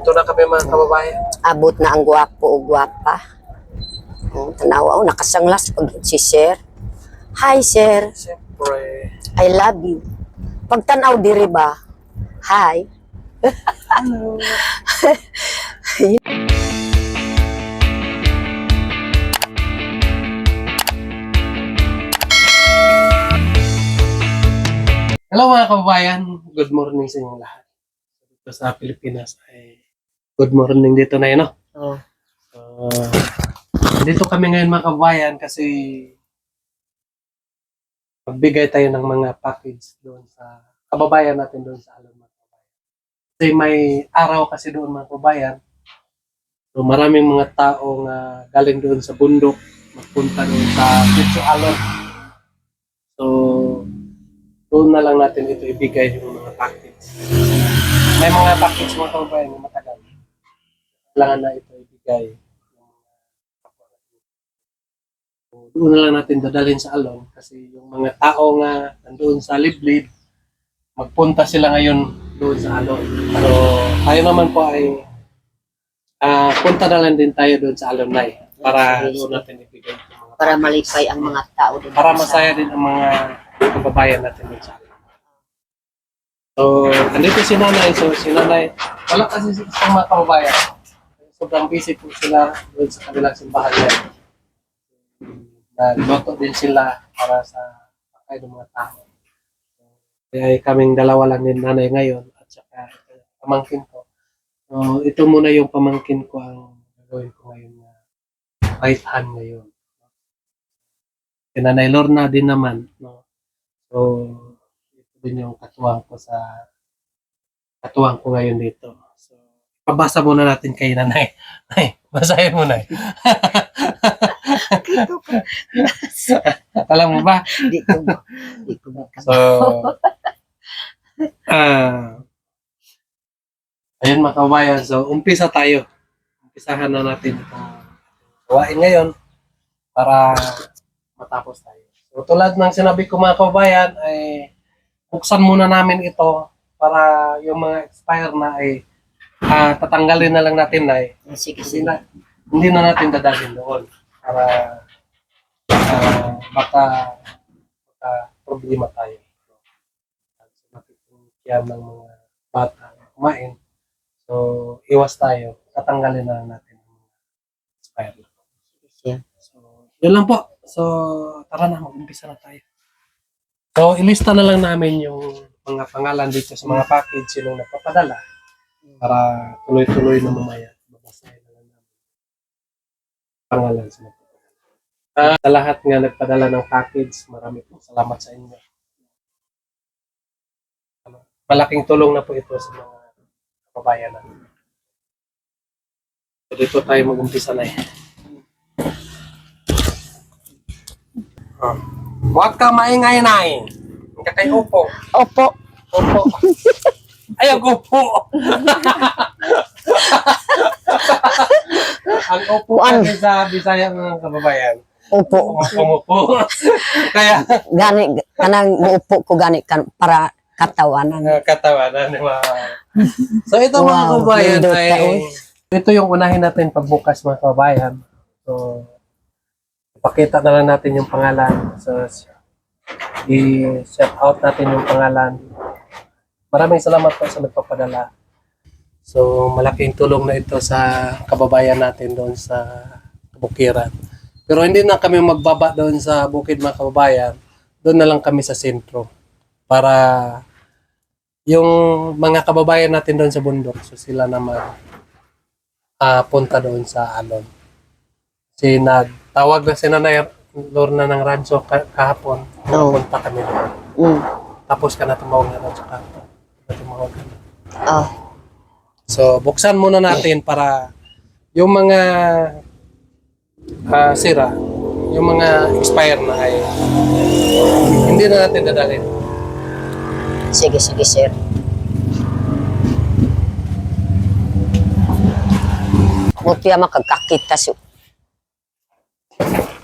Dito na kami mga kababayan. Abot na ang gwapo o gwapa. Tanawa, nakasanglas pag si Sir. Hi, Sir. Siyempre. I love you. Pag tanaw diri ba? Hi. Hello. Hello mga kababayan. Good morning sa inyong lahat. Dito sa Pilipinas ay good morning dito na yun, no? Oh. Dito kami ngayon mga kababayan kasi magbigay tayo ng mga package doon sa kababayan natin doon sa Alon mga kababayan. Kasi may araw kasi doon mga kababayan. So maraming mga tao nga galing doon sa bundok magpunta doon sa Sitio Alon. So doon na lang natin ito ibigay yung mga package. May mga package mga kababayan na matagal. Kailangan na ito ibigay. Doon na lang natin dadalhin sa Alon kasi yung mga tao nga nandoon sa Liblib, magpunta sila ngayon doon sa Alon. So, tayo naman po ay punta na lang din tayo doon sa Alon na para doon natin ibigay yung mga Para package. malipay ang mga tao din. Para masaya din ang mga kababayan natin doon sa Alon. So, andito si nanay. So, si nanay, wala kasi sa mga kababayan. Sobrang busy po sila doon sa kanilang simbahan ngayon. Nagluto din sila para sa pakay ng mga tao. Kaya kaming dalawa lang din nanay ngayon at saka pamangkin ko. So, ito muna yung pamangkin ko ang gagawin ko ngayon na right hand ngayon. Si Nanay Lorna din naman. No? So, ito din yung katuwang ko ngayon dito. So, pabasa muna natin kay nanay. Nay, basahin mo na. Alam mo ba? Di ko ba? So, ayun mga kababayan. So, umpisa tayo. Umpisahan na natin itong gawain ngayon para matapos tayo. So, tulad ng sinabi ko mga kababayan, ay buksan muna namin ito para yung mga expire na ay tatanggalin na lang natin na Sige, hindi sige. hindi na natin dadalhin doon para baka problema tayo. So, makikita ng mga bata na kumain. So, iwas tayo. Tatanggalin na lang natin ang mga expire. Sige. So, yun lang po. So, tara na, mag-umpisa na tayo. So, ilista na lang namin yung mga pangalan dito sa mga package sinong nagpapadala para tuloy-tuloy na mamaya. Babasahin na lang namin pangalan sa nagpapadala. Sa lahat nga nagpadala ng package, marami po salamat sa inyo. Malaking tulong na po ito sa mga kababayan natin. So, dito tayo mag-umpisa na Huwag ka maingay na Hindi ka tayo upo. Opo. Upo. Ay, ang upo. Ang upo kasi sa Bisaya mga kababayan. Opo. Umupo. Kaya, Gani, kanang muupo ko gani kan para katawanan. katawanan. Wow. So, ito mga Wow, kababayan lindot ay, ka, oy. ito yung unahin natin pagbukas mga kababayan. So, ipakita na lang natin yung pangalan. So, i-set out natin yung pangalan. Maraming salamat po sa nagpapadala. So, malaking tulong na ito sa kababayan natin doon sa Bukiran. Pero hindi na kami magbaba doon sa bukid mga kababayan. Doon na lang kami sa sentro. Para yung mga kababayan natin doon sa bundok, so sila naman punta doon sa Alon. Kasi nagtawag na si Nanay Lorna ng radyo kahapon. Oo. Punta kami doon. Mm. Tapos ka na tumawag na radyo kahapon. Tumawag ka na. Oh. So, buksan muna natin para yung mga sira, yung mga expire na ay hindi na natin dadalhin. Sige, sige, sir. Buti makagkakita si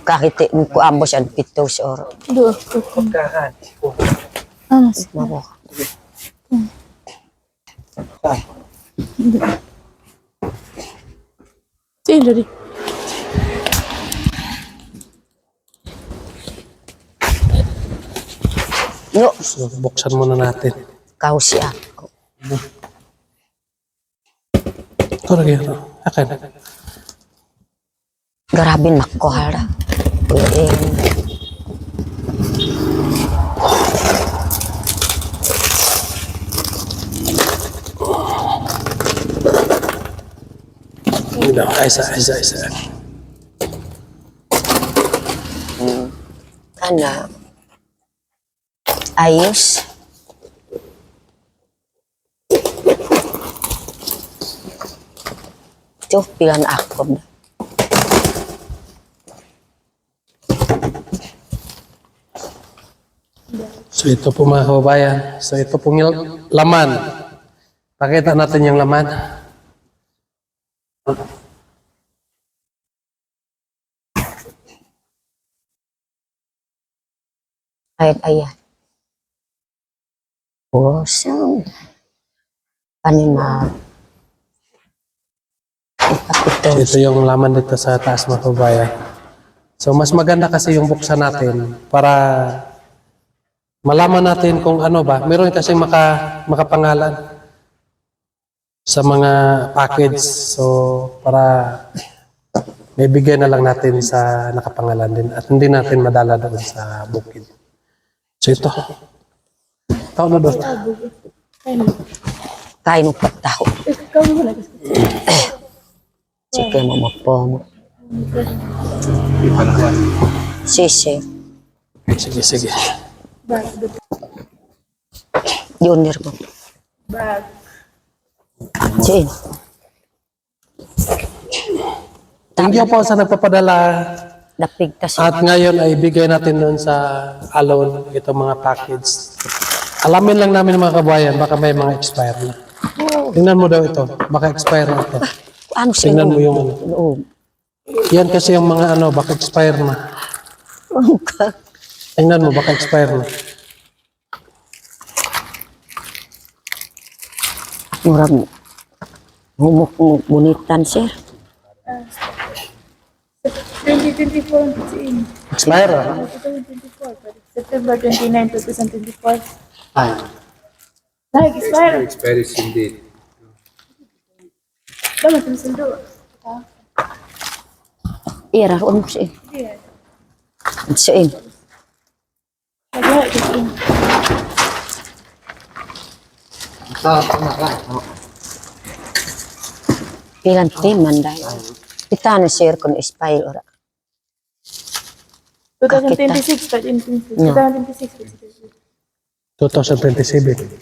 kahit ko ambos ang pitos or Pagkaan. mabo. Dari. No, So, buksan muna natin. kau siya. Ito lagi. Akin. Grabe nakuha ra. Hindi. Isa. Kana. Ayos. Ito, pilan ako na. So ito po mga kababayan. So ito pong laman. Pakita natin yung laman. Ayan. Awesome. Ano na? So ito yung laman dito sa taas mga kababayan. So mas maganda kasi yung buksan natin para malaman natin kung ano ba. Meron kasi makapangalan sa mga package. So para may bigay na lang natin sa nakapangalan din at hindi natin madala doon sa bukid. So ito. Tao na doon. Kain mo pagtaho. Ikaw mo na. Sige mo mapomo. Sisi. Sige. Bag. Junior mo. Bag. Sin. Thank you po sa nagpapadala. Napigtas. At ngayon ay bigay natin doon sa Alon itong mga package. Alamin lang namin mga kabayan, baka may mga expire na. Tingnan mo daw ito, baka expire na ito. Ano siya? Tingnan mo yung ano. Loob. Yan kasi yung mga ano, baka expire na. Tingnan mo, baka expire na. Murag humuk-munitan siya. 2024 in. Expire na? 2024. September 29, 2024. Like, expire. Expiration date. Dapat yung sundo. Ira, ano siya? Yeah. Siya. Lagi, in. Pilan timan dahil. Kita na share kung spy ora. 2026, but in 2026. 2027.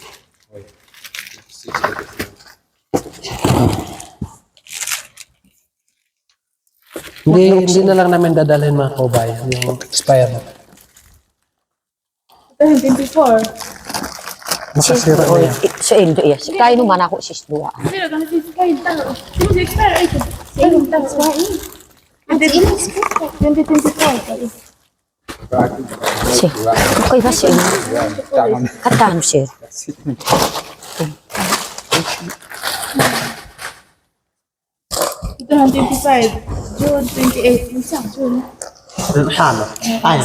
Hindi na lang namin dadalhin mga kabayan yung expire na. 2024. Makasira na yan. Sa indo iya. Kain naman ako sis dua. Pero kung expire tao. Sino expire ay ito? Sino tao? 2024. Si. Okay ba siya? Katan siya. Ito 25. June 28. Yung isang June.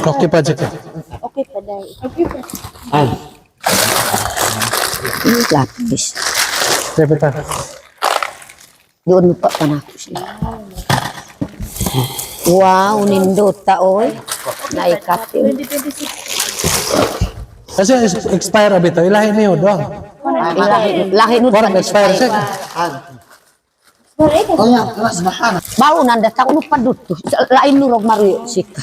Okay pa, Jessica. Okay pa dahil. Okay pa. Lapis. Rebeta. Doon mo pa panako siya. Wow, nindot taoy. Naikapin. 2026. Kasi expire abito, ilahin niyo doon. Lahi nun Parang expire siya. Bawo nanda ta uno padut tu. Lain nurog Mario sika.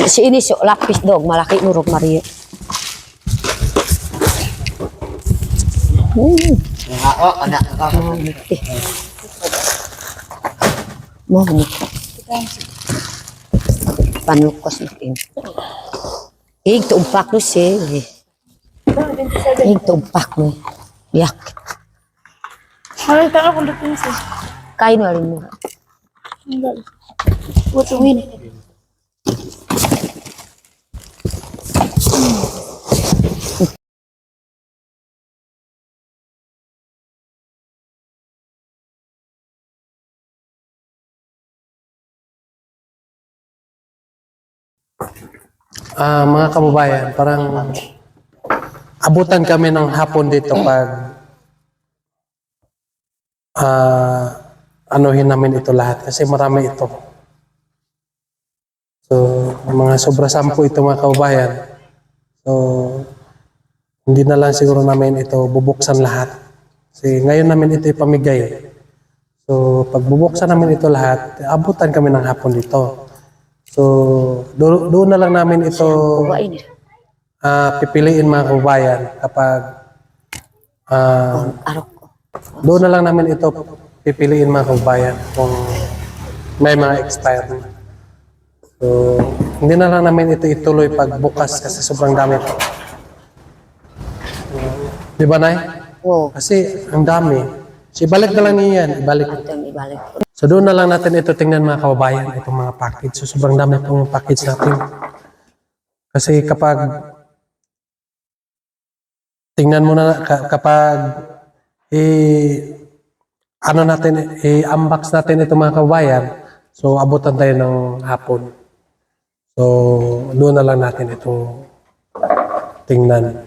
Si ini so lapis dog malaki nurog Mario. Mau ni. Panlukos natin. Tumpak no siya. Tumpak no. Yak. Malang tao kung dating siya. Kain na rin mo. Enggak. Buat win. Mga kababayan, parang abutan kami ng hapon dito pag anuhin namin ito lahat kasi marami ito. So, mga sobra 10 ito mga kababayan. So, hindi na lang siguro namin ito bubuksan lahat. Kasi ngayon namin ito ipamigay. So, pag bubuksan namin ito lahat, abutan kami ng hapon dito. So, doon na lang namin ito Kuwain. pipiliin mga kababayan kapag Arok ko. doon na lang namin ito pipiliin mga kababayan kung may mga expired na. So, hindi na lang namin ito ituloy pag bukas kasi sobrang dami ito. Di ba, Nay? Oo. Kasi ang dami. So, ibalik na lang niya yan. Ibalik. Ito yung ibalik ko. So, doon na lang natin ito tingnan mga kababayan, itong mga package. So, sobrang dami itong package natin. Kasi kapag tingnan mo na kapag ano natin, i-unbox natin itong mga kababayan, so abutan tayo ng hapon. So, doon na lang natin itong tingnan.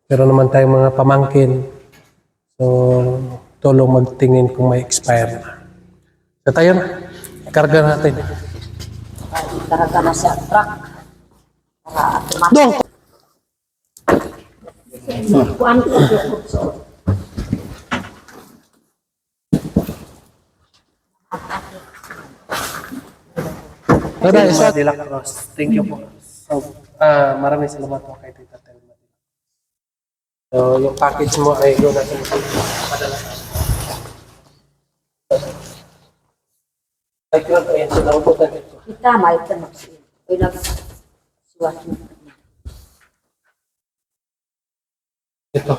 Pero naman tayong mga pamangkin, so tulong magtingin kung may expire na. So tayo na, ikarga natin. Karga na sa truck. Para automatic. Dong! Kuan ko so. Tada, isa. De La Cruz. Thank you po. So, maraming salamat po kay Tita Telma. So, yung package mo ay doon natin padala. Ay, kung ayan, so naubutan ito. Kita may tanong siya. Ilang suwat mo. Ito.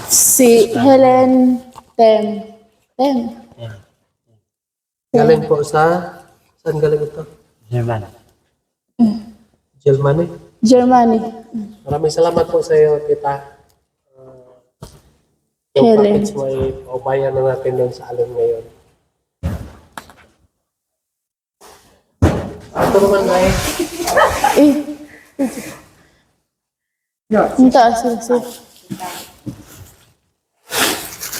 Si Helen Tem. Tem. Galing po saan galing ito? German. Germany. Germany. Maraming salamat po sa iyo, Tita. Yung Helen. package mo ay paubayan na natin doon sa alin ngayon. Ito naman ay Ang taas sila sir.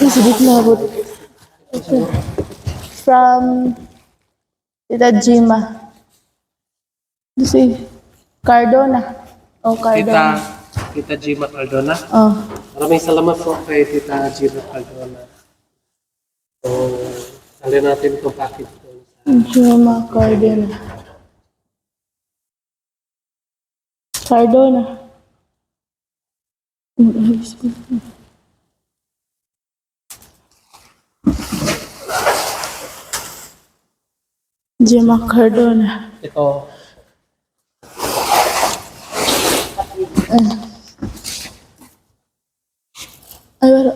Sige na abot. From Tita Jima. Si Cardona. Oh, Cardona. Tita Gima Cardona. Oh. Maraming salamat po kay Tita Gina Cardona. So, alin natin itong package doon. Jima Cardona. Cardona. Jima Cardona. Ito, Ay, wala.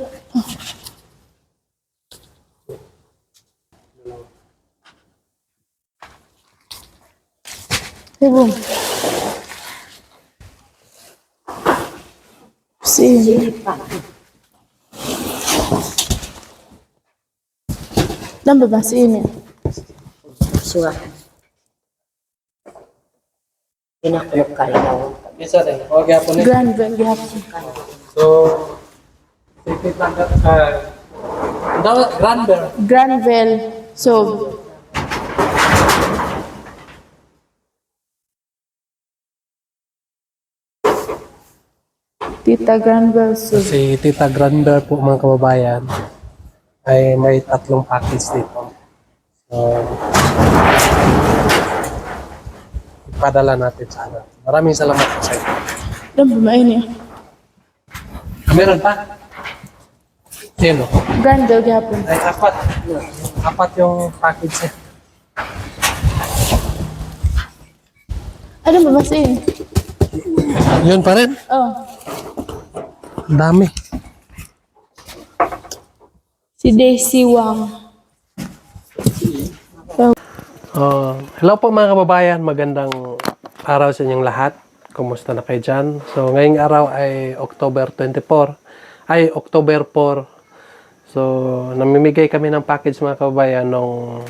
Hey, boom. Si. Lamba ba si ini? Suwat. Pinakulog ka rin daw. isa rin. Okay, po na. Granville gihapon. So, si Tita Granber. Granville so Tita Granville so Si Tita Granber po mga kababayan ay may 3 package dito. So, ipadala natin sa ano. Maraming salamat po sa inyo. lamba ba ini? Meron pa? Sino? Granville gihapon. Ay, 4. 4 yung package niya. Ano ba ba si ini? Yun pa rin. Oh, Ang dami. si Daisy Wang. Hello po mga kababayan. Magandang araw sa inyong lahat. Kumusta na kayo dyan? So, ngayong araw ay October 24. Ay, October 4. So, namimigay kami ng package mga kababayan nung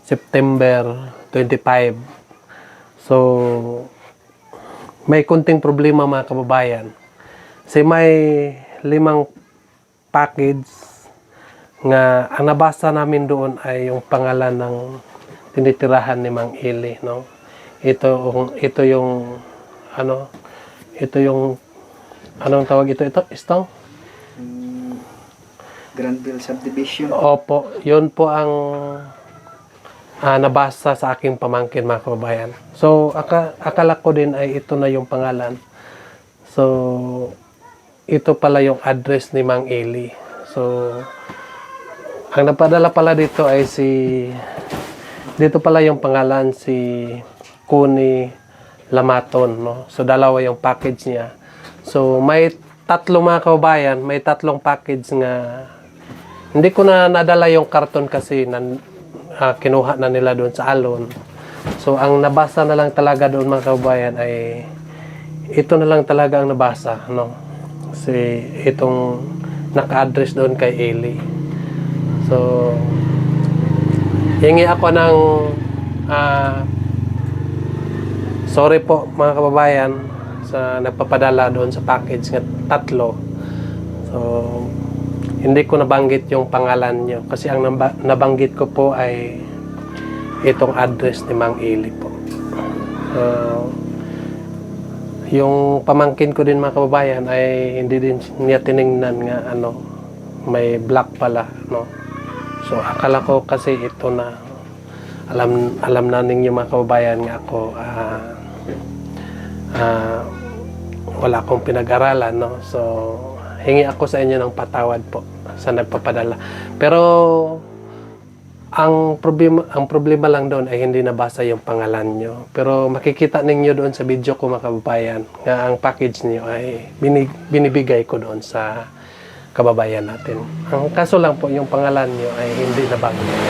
September 25. So, may kunting problema mga kababayan. Kasi may 5 package nga ang nabasa namin doon ay yung pangalan ng tinitirahan ni Mang Eli, no? Ito yung anong tawag ito? Istong? Granville Subdivision. Opo, yun po ang nabasa sa aking pamangkin mga kababayan. So, akala ko din ay ito na yung pangalan. So, ito pala yung address ni Mang Eli. So, ang napadala pala dito ay dito pala yung pangalan si Kuni Lamaton, no? So, dalawa yung package niya. So, may 3 mga kababayan, may 3 package nga hindi ko na nadala yung karton kasi kinuha na nila doon sa Alon. So, ang nabasa na lang talaga doon mga kababayan ay ito na lang talaga ang nabasa, no? Kasi itong naka-address doon kay Eli. So, hingi ako ng sorry po mga kababayan sa nagpapadala doon sa package nga 3. So, hindi ko nabanggit yung pangalan nyo kasi ang nabanggit ko po ay itong address ni Mang Eli po. Yung pamangkin ko din mga kababayan ay hindi din niya tiningnan nga may black pala, no? So akala ko kasi ito na alam na ninyo mga kababayan nga ako wala akong pinag-aralan, no? So hingi ako sa inyo ng patawad po sa nagpapadala. Pero ang problema lang doon ay hindi nabasa yung pangalan nyo. Pero makikita ninyo doon sa video ko mga kababayan nga ang package niyo ay binibigay ko doon sa kababayan natin. Ang kaso lang po yung pangalan nyo ay hindi nabanggit.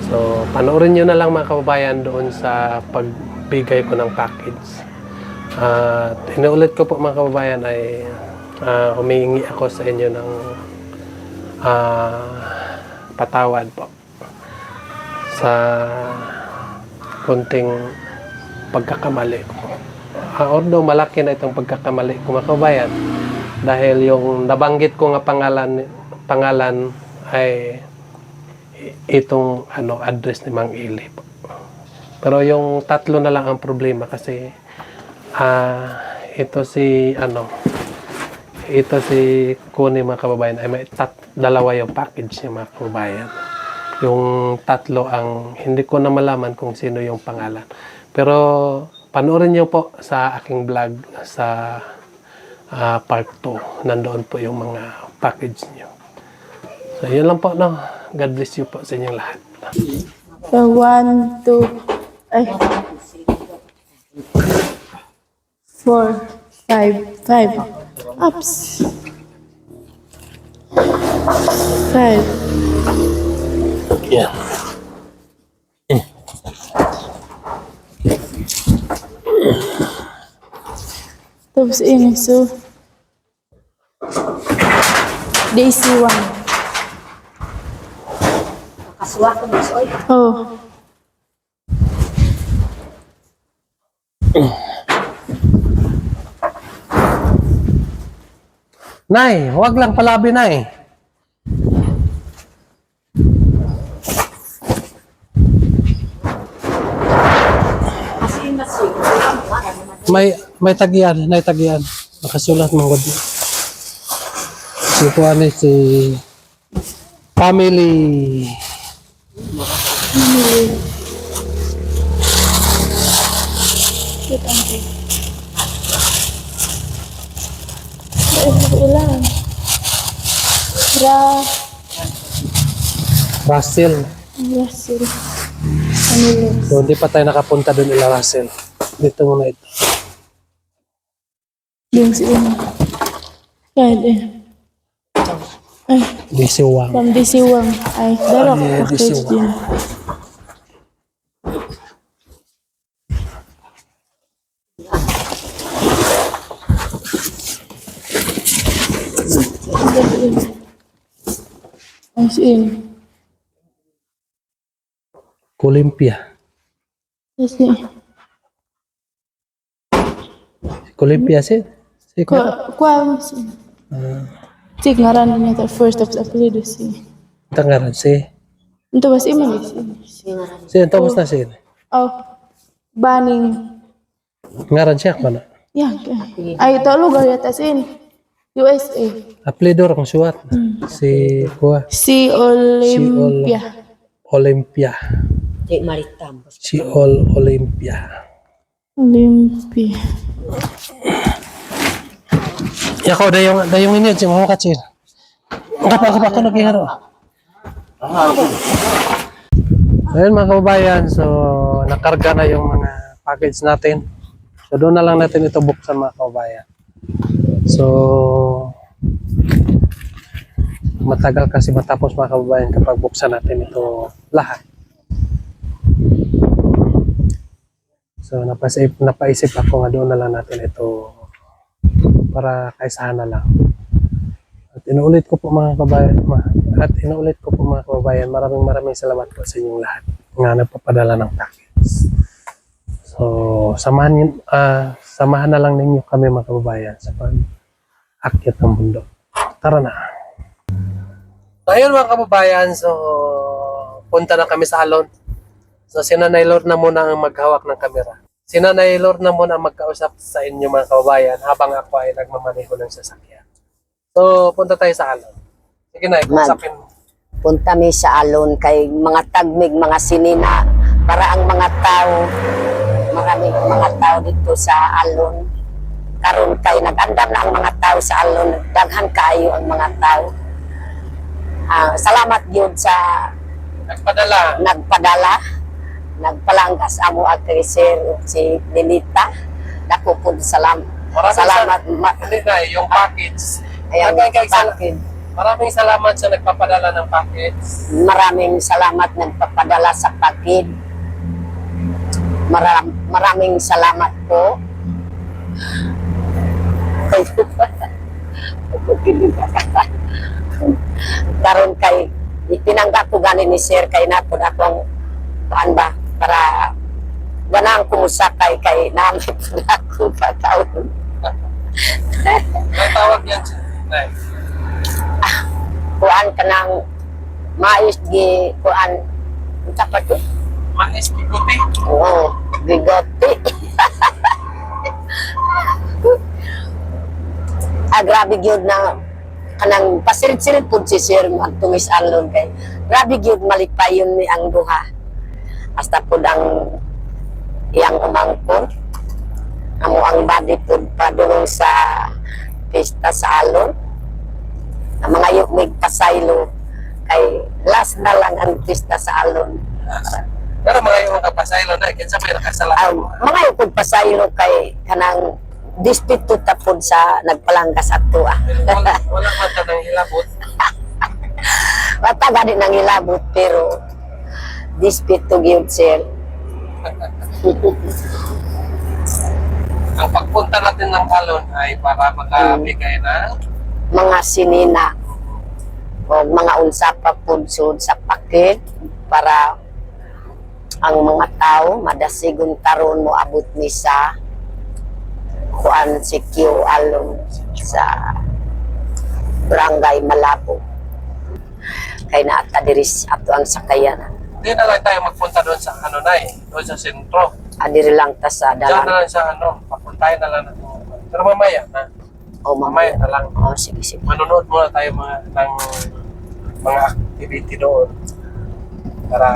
So panoorin nyo na lang mga kababayan doon sa pagbigay ko ng package. Inuulit ko po mga kababayan ay humingi ako sa inyo ng patawad po sa kunting pagkakamali ko. Although malaki na itong pagkakamali ko mga kababayan dahil yung nabanggit ko nga pangalan ay itong address ni Mang Eli po. Pero yung 3 na lang ang problema kasi ito si Kuni mga kababayan ay may 2 yung package niya mga kababayan. Yung 3 ang hindi ko na malaman kung sino yung pangalan. Pero panoorin niyo po sa aking vlog sa part 2. Nandoon po yung mga package niyo. So yun lang po, no. God bless you po sa inyong lahat. So, 1, 2, 4, 5. Ups. 5. Yeah. Tapos ini, so Daisy 1. Nakasuwa ko mas oy. Oh. Nay, huwag lang palabi, Nay. May tagian, Nay tagian. Nakasulat mong gud. Si Juan si family. Ilan? Russell. Russell. Ano So, hindi pa tayo nakapunta doon ila Russell. Dito muna ito. yung si Una. Kahit Ay, Disiwang. from Disiwang. Ay, darok. Package Disiwang. din. As in. Olympia. Kasi, Olympia si? Si ko. kwa, sig ngaran niya ta first of the apelido si. Tangaran si. Ito was iman si. Si, tapos na si. Oh, baning. Ngaran siya ko na. Yan. Ay, ito lugar yata sin. USA. Apelidor kung suwat. Si kuha. Si Olympia. Olympia. Di maritam. Si Olympia. Olympia. Yako, dayong inyo, si mga katsin. Ang kapag ko naghiharo. Ayun mga kababayan, so nakarga na yung mga package natin. So doon na lang natin ito buksan mga kababayan. So matagal kasi matapos mga kababayan kapag buksan natin ito lahat. So napaisip ako nga doon na lang natin ito para kaysahan na lang. At inuulit ko po mga kababayan, maraming salamat po sa inyong lahat nga nagpapadala ng packets. So samahan na lang ninyo kami mga kababayan sa pag-akyat ng bundok. Tara na. So ayun mga kababayan, so punta na kami sa Alon. So si Nanay Lord na muna ang maghawak ng kamera. Si Nanay Lord na muna ang magkausap sa inyo mga kababayan habang ako ay nagmamaneho ng sasakyan. So punta tayo sa Alon. Sige na, kausapin mo. Punta mi sa Alon kay mga tagmig, mga sinina para ang mga tao, maraming mga tao dito sa Alon. Karon kay nag-andam na ang mga tao sa Alon, daghan kayo ang mga tao. Salamat yun sa nagpadala, nagpalanggas amo ang Sir si Lilita. Dako po salamat. Hindi na, yung package. Ayan, package. Maraming salamat sa nagpapadala ng packets. Maraming salamat nagpapadala sa pakid. Maraming salamat po. Karon kay ipinanggap ko ganin ni Sir kay napod akong paan ba para ganang kumusakay kay namin po ako patawon. May tawag yan siya. Kuan ka ng mais gi kuan tapat ko. Mais bigote. Oo, bigote. Grabe gyud na kanang pasirit-sirit pud si Sir magtumis Alon kay grabe gyud malipayon ni ang duha. Hasta pud ang iyang umangkon. Amo ang body pud padulong sa pista sa Alon. Ang mga yukmig pasaylo kay last na lang ang pista sa Alon. Pero mga yung kapasaylo na, kinsa may nakasalamat mo. Mga yukmig pasaylo kay kanang dispito tapod sa nagpalanggas ato Wala man ta ng hilabot. Mataga din ang hilabot pero dispito gyud Sir. Ang pagpunta natin ng Alon ay para makabigay na Mga sinina o mga unsa pa pudsod sa pakit para ang mga tao madasigon karon mo abot ni sa kuan si Q Alon sa Barangay Malabo kay naata diri ato ang sakayan. Hindi na lang tayo magpunta doon sa doon sa sentro. Adiri lang ta sa Diyan dalan. na lang sa papuntahin na lang natin. Pero mamaya na. O Mamaya na lang. sige sige. Manonood muna tayo ng mga activity doon para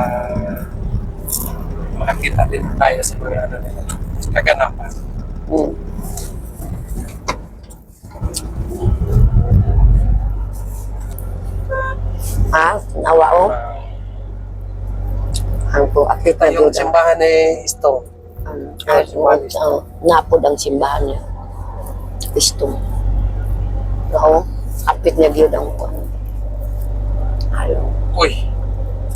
makakita din tayo sa mga kaganapan. Mm. Nawa o. Ang po akita Ito yung gyud simbahan ni Istong. napod ang simbahan niya. Gusto. Oo, apit niya gyud ang kuan. Ayo. Uy,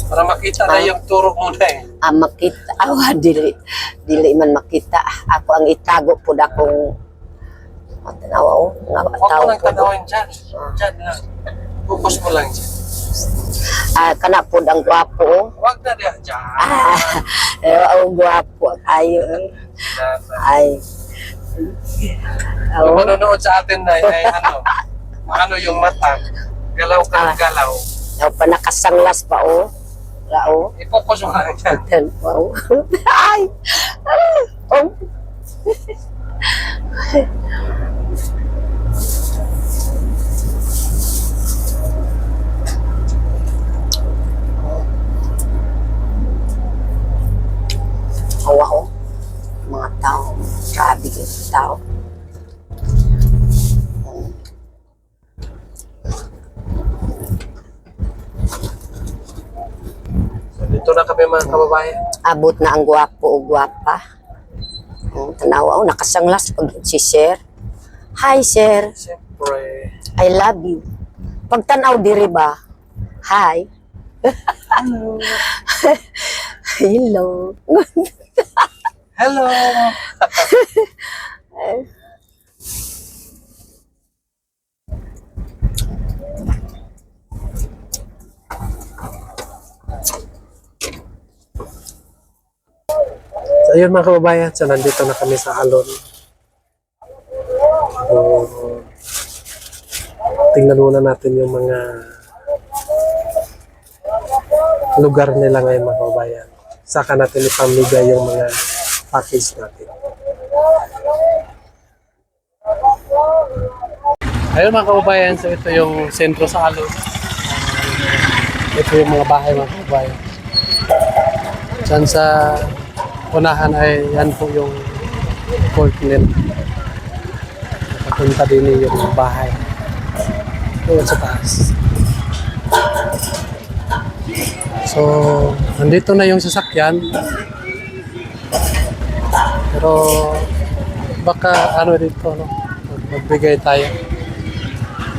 para makita na yung turok mo na eh. Makita, dili man makita. Ako ang itago pud akong tanawa nga Huwag tao mo lang po. tanawin dyan. Dyan lang. Focus mo lang dyan. kana po ang gwapo. Wag na diyan. Diyan. Ang gwapo kayo. Ay. Kung manonood sa atin na ay ano yung mata, galaw ka ng galaw. Pa nakasanglas pa o. Lao. I-focus mo nga dyan. Ten pa o. Ay. Oh. Hawa o. Mga tao. Grabe yung tao. So, dito na kami mga kababayan. Abot na ang gwapo o gwapa. Tanawa o, nakasanglas pag si Sir. Hi, Sir. Siyempre. I love you. Pag tanaw diri ba? Hi. Hello. Hello. Hello. So, ayun mga kababayan, so nandito na kami sa Alon. So, tingnan muna natin yung mga lugar nila ngayon mga kababayan. Saka natin ipamigay yung mga package natin. Ayun mga kababayan, so ito yung sentro sa Alon. Ito yung mga bahay mga kababayan. Diyan sa unahan ay yan po yung court nila. Papunta din yung bahay. Doon sa taas. So, nandito na yung sasakyan. Pero baka ano dito, no? Magbigay tayo.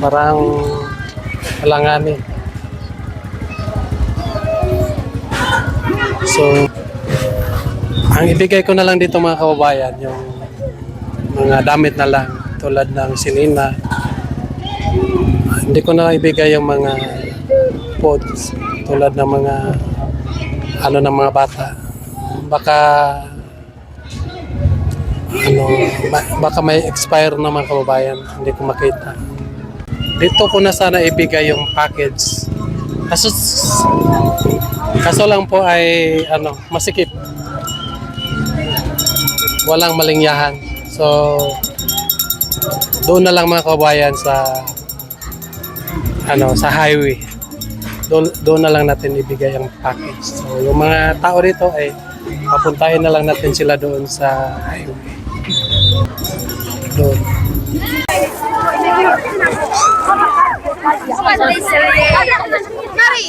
Parang alanganin. So, ang ibigay ko na lang dito mga kababayan, yung mga damit na lang tulad ng sinina. Hindi ko na ibigay yung mga pods tulad ng mga ano ng mga bata. Baka baka may expire na mga kababayan, hindi ko makita. Dito ko na sana ibigay yung package. Kaso lang po ay masikip. Walang malingyahan. So doon na lang mga kababayan sa sa highway. Doon na lang natin ibigay ang package. So yung mga tao dito ay papuntahin na lang natin sila doon sa highway. Doon. Mari,